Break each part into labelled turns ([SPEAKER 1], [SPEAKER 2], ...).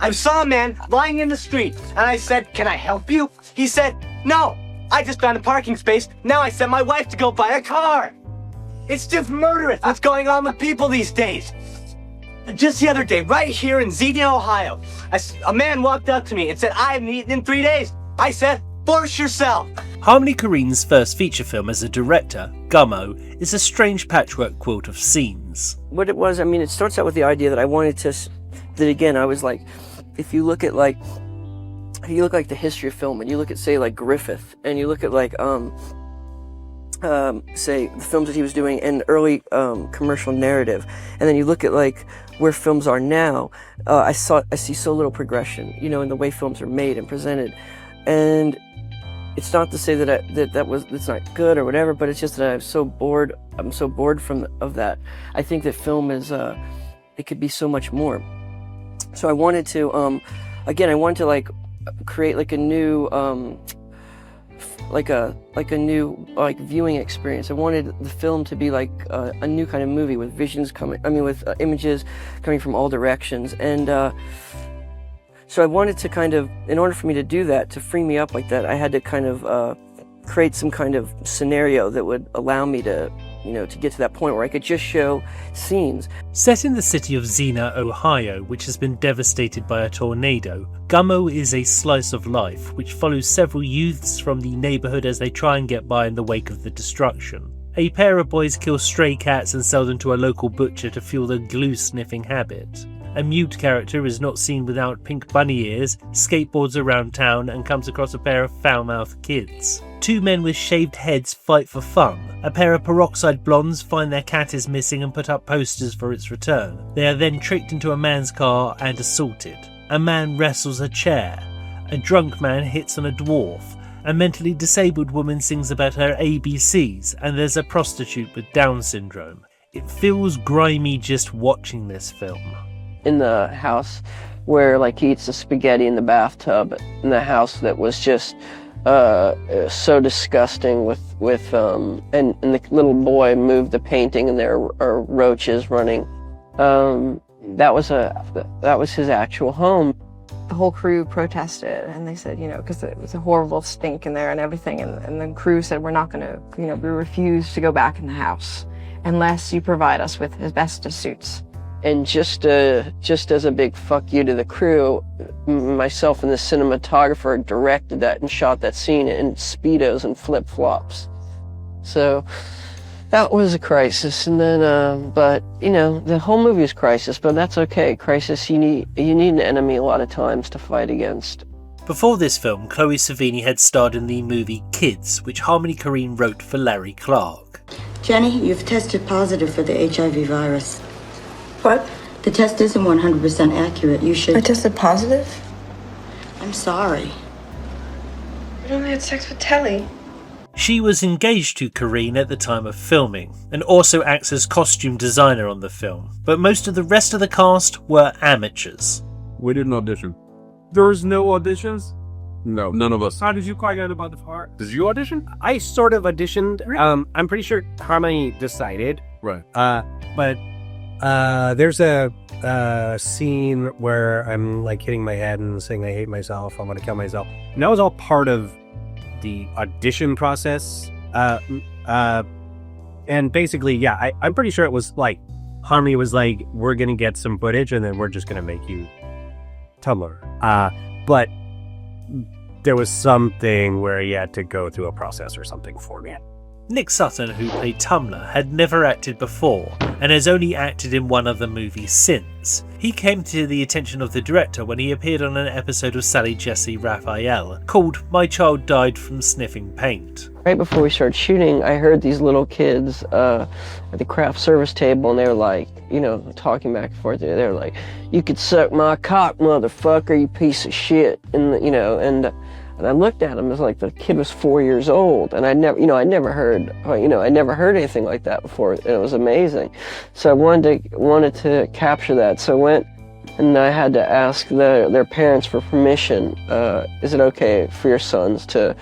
[SPEAKER 1] I saw a man lying in the street, and I said, "Can I help you?" He said, "No, I just found a parking space. Now I sent my wife to go buy a car." It's just murderous what's going on with people these days. Just the other day, right here in Xenia, Ohio, a man walked up to me and said, "I haven't eaten in 3 days." I said, "Force yourself."
[SPEAKER 2] Harmony Korine's first feature film as a director, Gummo, is a strange patchwork quilt of scenes.
[SPEAKER 3] What it was, I mean, it starts out with the idea that I wanted to, that again, I was like, if you look at the history of film, and you look at, say, like Griffith, and you look at like, say, the films that he was doing in early commercial narrative, and then you look at like where films are now, I see so little progression, you know, in the way films are made and presented. And it's not to say that it's not good or whatever, but it's just that I'm so bored of that. I think that film is it could be so much more. So I wanted to like create like a new viewing experience. I wanted the film to be like a new kind of movie with images coming from all directions. And so I wanted to kind of, in order for me to do that, to free me up like that, I had to kind of create some kind of scenario that would allow me to, you know, to get to that point where I could just show scenes.
[SPEAKER 2] Set in the city of Xenia, Ohio, which has been devastated by a tornado, Gummo is a slice of life which follows several youths from the neighbourhood as they try and get by in the wake of the destruction. A pair of boys kill stray cats and sell them to a local butcher to fuel their glue-sniffing habit. A mute character is not seen without pink bunny ears, skateboards around town, and comes across a pair of foul-mouthed kids. Two men with shaved heads fight for fun. A pair of peroxide blondes find their cat is missing and put up posters for its return. They are then tricked into a man's car and assaulted. A man wrestles a chair. A drunk man hits on a dwarf. A mentally disabled woman sings about her ABCs, and there's a prostitute with Down syndrome. It feels grimy just watching this film.
[SPEAKER 3] In the house where like he eats the spaghetti in the bathtub, in the house that was just so disgusting with and the little boy moved the painting and there are roaches running. That was his actual home.
[SPEAKER 4] The whole crew protested, and they said, you know, because it was a horrible stink in there and everything, and the crew said, we're not going to, you know, we refuse to go back in the house unless you provide us with asbestos suits.
[SPEAKER 3] And just as a big fuck you to the crew, myself and the cinematographer directed that and shot that scene in Speedos and flip-flops. So that was a crisis. And then, but you know, the whole movie is crisis, but that's okay. Crisis, you need an enemy a lot of times to fight against.
[SPEAKER 2] Before this film, Chloë Sevigny had starred in the movie Kids, which Harmony Korine wrote for Larry Clark.
[SPEAKER 5] Jenny, you've tested positive for the HIV virus.
[SPEAKER 4] What?
[SPEAKER 5] The test isn't 100% accurate. You should...
[SPEAKER 4] I tested positive?
[SPEAKER 5] I'm sorry.
[SPEAKER 4] I only had sex with Telly.
[SPEAKER 2] She was engaged to Korine at the time of filming, and also acts as costume designer on the film, but most of the rest of the cast were amateurs.
[SPEAKER 6] We didn't audition. There was no auditions? No, none of us.
[SPEAKER 7] How did you quite out about the part?
[SPEAKER 6] Did you audition?
[SPEAKER 7] I sort of auditioned. I'm pretty sure Harmony decided.
[SPEAKER 6] Right.
[SPEAKER 7] But there's a scene where I'm like hitting my head and saying I hate myself, I'm gonna kill myself. And that was all part of the audition process. And basically, yeah, I'm pretty sure it was like, Harmony was like, we're gonna get some footage and then we're just gonna make you Tumblr. But there was something where he had to go through a process or something for me.
[SPEAKER 2] Nick Sutton, who played Tumblr, had never acted before, and has only acted in one other movie since. He came to the attention of the director when he appeared on an episode of Sally Jessy Raphael called My Child Died from Sniffing Paint.
[SPEAKER 3] Right before we started shooting, I heard these little kids at the craft service table, and they were like, you know, talking back and forth. They were like, "You could suck my cock, motherfucker, you piece of shit," and you know, and I looked at him, it was like the kid was 4 years old, and I never heard anything like that before, and it was amazing. So I wanted to capture that. So I went and I had to ask their parents for permission. Is it okay for your sons to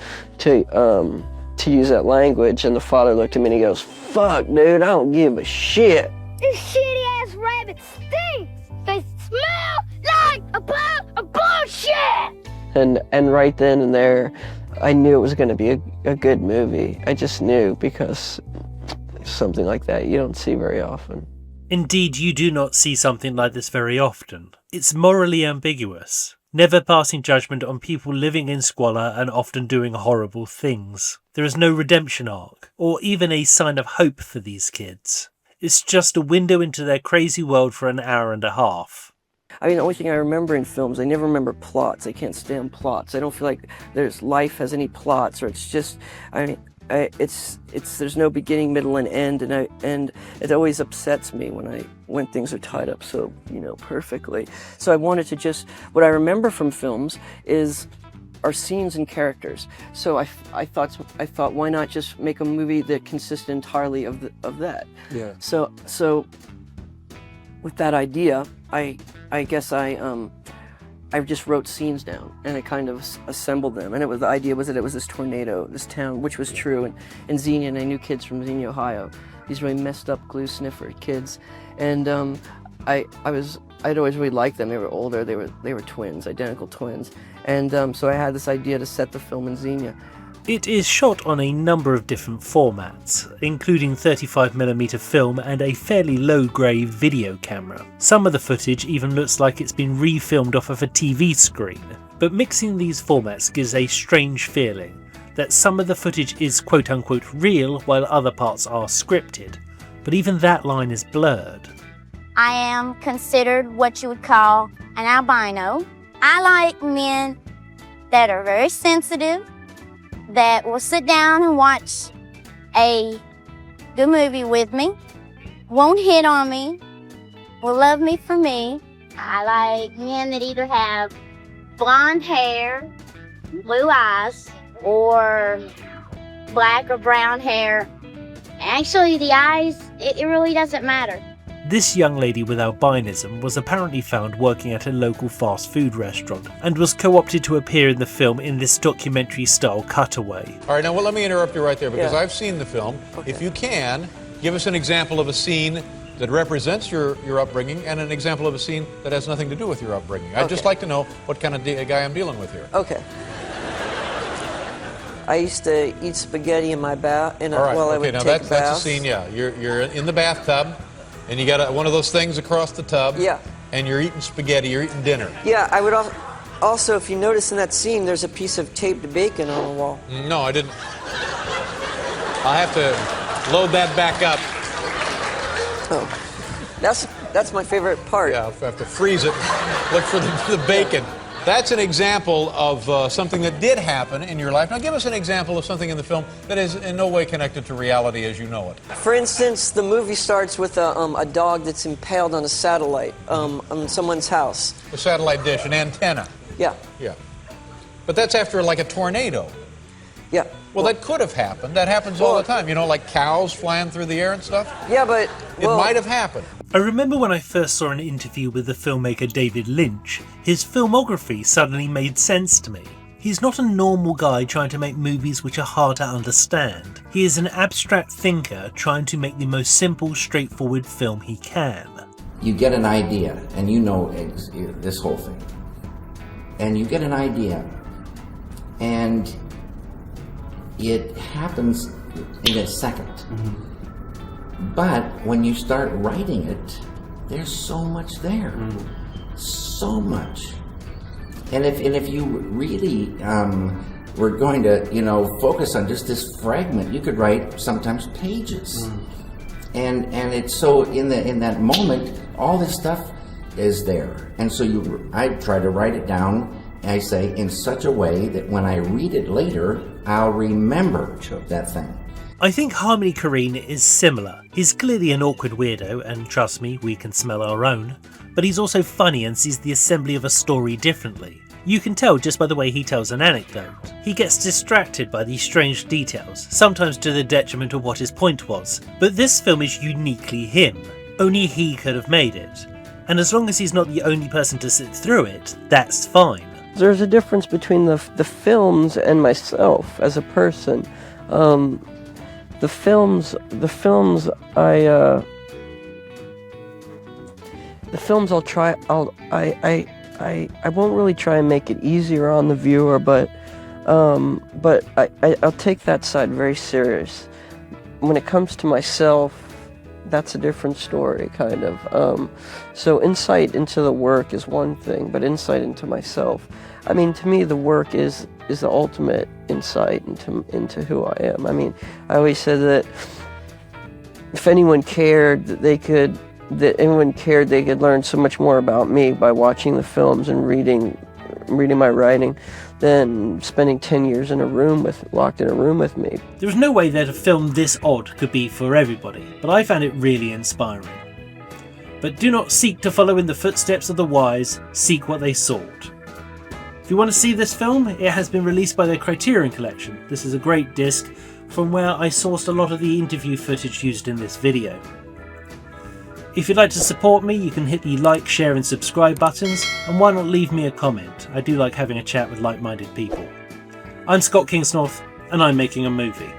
[SPEAKER 3] use that language? And the father looked at me and he goes, "Fuck, dude, I don't give a shit.
[SPEAKER 8] These shitty ass rabbits stink. They smell like a pie."
[SPEAKER 3] And right then and there, I knew it was going to be a good movie. I just knew, because something like that you don't see very often.
[SPEAKER 2] Indeed, you do not see something like this very often. It's morally ambiguous, never passing judgment on people living in squalor and often doing horrible things. There is no redemption arc, or even a sign of hope for these kids. It's just a window into their crazy world for an hour and a half.
[SPEAKER 3] I mean, the only thing I remember in films, I never remember plots. I can't stand plots. I don't feel like life has any plots, or it's just, there's no beginning, middle, and end, and it always upsets me when things are tied up so, perfectly. So I wanted to what I remember from films are scenes and characters. So I thought, why not just make a movie that consists entirely of that?
[SPEAKER 6] Yeah.
[SPEAKER 3] So with that idea, I guess I just wrote scenes down, and I kind of assembled them. And the idea was that it was this tornado, this town, which was true. And Xenia, and I knew kids from Xenia, Ohio, these really messed up glue sniffer kids. And I'd always really liked them. They were older. They were twins, identical twins. And so I had this idea to set the film in Xenia.
[SPEAKER 2] It is shot on a number of different formats, including 35mm film and a fairly low-grade video camera. Some of the footage even looks like it's been refilmed off of a TV screen. But mixing these formats gives a strange feeling that some of the footage is quote-unquote real while other parts are scripted. But even that line is blurred.
[SPEAKER 8] I am considered what you would call an albino. I like men that are very sensitive, that will sit down and watch a good movie with me, won't hit on me, will love me for me. I like men that either have blonde hair, blue eyes, or black or brown hair. Actually, the eyes, it really doesn't matter.
[SPEAKER 2] This young lady with albinism was apparently found working at a local fast food restaurant and was co-opted to appear in the film in this documentary-style cutaway.
[SPEAKER 9] All right, now let me interrupt you right there, because
[SPEAKER 3] Yeah.
[SPEAKER 9] I've seen the film.
[SPEAKER 3] Okay.
[SPEAKER 9] If you can, give us an example of a scene that represents your upbringing and an example of a scene that has nothing to do with your upbringing. I'd just like to know what kind of guy I'm dealing with here.
[SPEAKER 3] Okay. I used to eat spaghetti in my bath,
[SPEAKER 9] All right,
[SPEAKER 3] while I
[SPEAKER 9] okay,
[SPEAKER 3] would
[SPEAKER 9] now
[SPEAKER 3] take
[SPEAKER 9] that's
[SPEAKER 3] baths.
[SPEAKER 9] a scene, yeah. You're in the bathtub, and you got one of those things across the tub.
[SPEAKER 3] Yeah.
[SPEAKER 9] And you're eating spaghetti, you're eating dinner.
[SPEAKER 3] Yeah, I would also, if you notice in that scene, there's a piece of taped bacon on the wall.
[SPEAKER 9] No, I didn't. I'll have to load that back up.
[SPEAKER 3] Oh, that's my favorite part.
[SPEAKER 9] Yeah, I'll have to freeze it, look for the bacon. That's an example of something that did happen in your life. Now give us an example of something in the film that is in no way connected to reality as you know it.
[SPEAKER 3] For instance, the movie starts with a dog that's impaled on a satellite on someone's house.
[SPEAKER 9] A satellite dish, an antenna.
[SPEAKER 3] Yeah,
[SPEAKER 9] Yeah. But that's after like a tornado.
[SPEAKER 3] yeah.
[SPEAKER 9] Well, that could have happened. That happens all the time. You know, like cows flying through the air and stuff.
[SPEAKER 3] Yeah, but
[SPEAKER 9] It might have happened.
[SPEAKER 2] I remember when I first saw an interview with the filmmaker David Lynch, his filmography suddenly made sense to me. He's not a normal guy trying to make movies which are hard to understand. He is an abstract thinker trying to make the most simple, straightforward film he can.
[SPEAKER 10] You get an idea, and you know this whole thing. And you get an idea, and it happens in a second. Mm-hmm. But when you start writing it, there's so much there. So much. And if you really were going to, focus on just this fragment, you could write sometimes pages. And it's so in that moment, all this stuff is there. And so I try to write it down, and I say in such a way that when I read it later, I'll remember that thing.
[SPEAKER 2] I think Harmony Korine is similar. He's clearly an awkward weirdo, and trust me, we can smell our own. But he's also funny and sees the assembly of a story differently. You can tell just by the way he tells an anecdote. He gets distracted by these strange details, sometimes to the detriment of what his point was. But this film is uniquely him. Only he could have made it. And as long as he's not the only person to sit through it, that's fine.
[SPEAKER 3] There's a difference between the films and myself as a person. The films I'll try. I won't really try and make it easier on the viewer, but I'll take that side very serious. When it comes to myself, that's a different story, kind of. So insight into the work is one thing, but insight into myself, I mean, to me, the work is the ultimate insight into who I am. I mean, I always said that if anyone cared, they could learn so much more about me by watching the films and reading my writing than spending 10 years locked in a room with me.
[SPEAKER 2] There is no way that a film this odd could be for everybody, but I found it really inspiring. But do not seek to follow in the footsteps of the wise, seek what they sought. If you want to see this film, it has been released by the Criterion Collection. This is a great disc from where I sourced a lot of the interview footage used in this video. If you'd like to support me, you can hit the like, share and subscribe buttons, and why not leave me a comment? I do like having a chat with like-minded people. I'm Scott Kingsnorth, and I'm making a movie.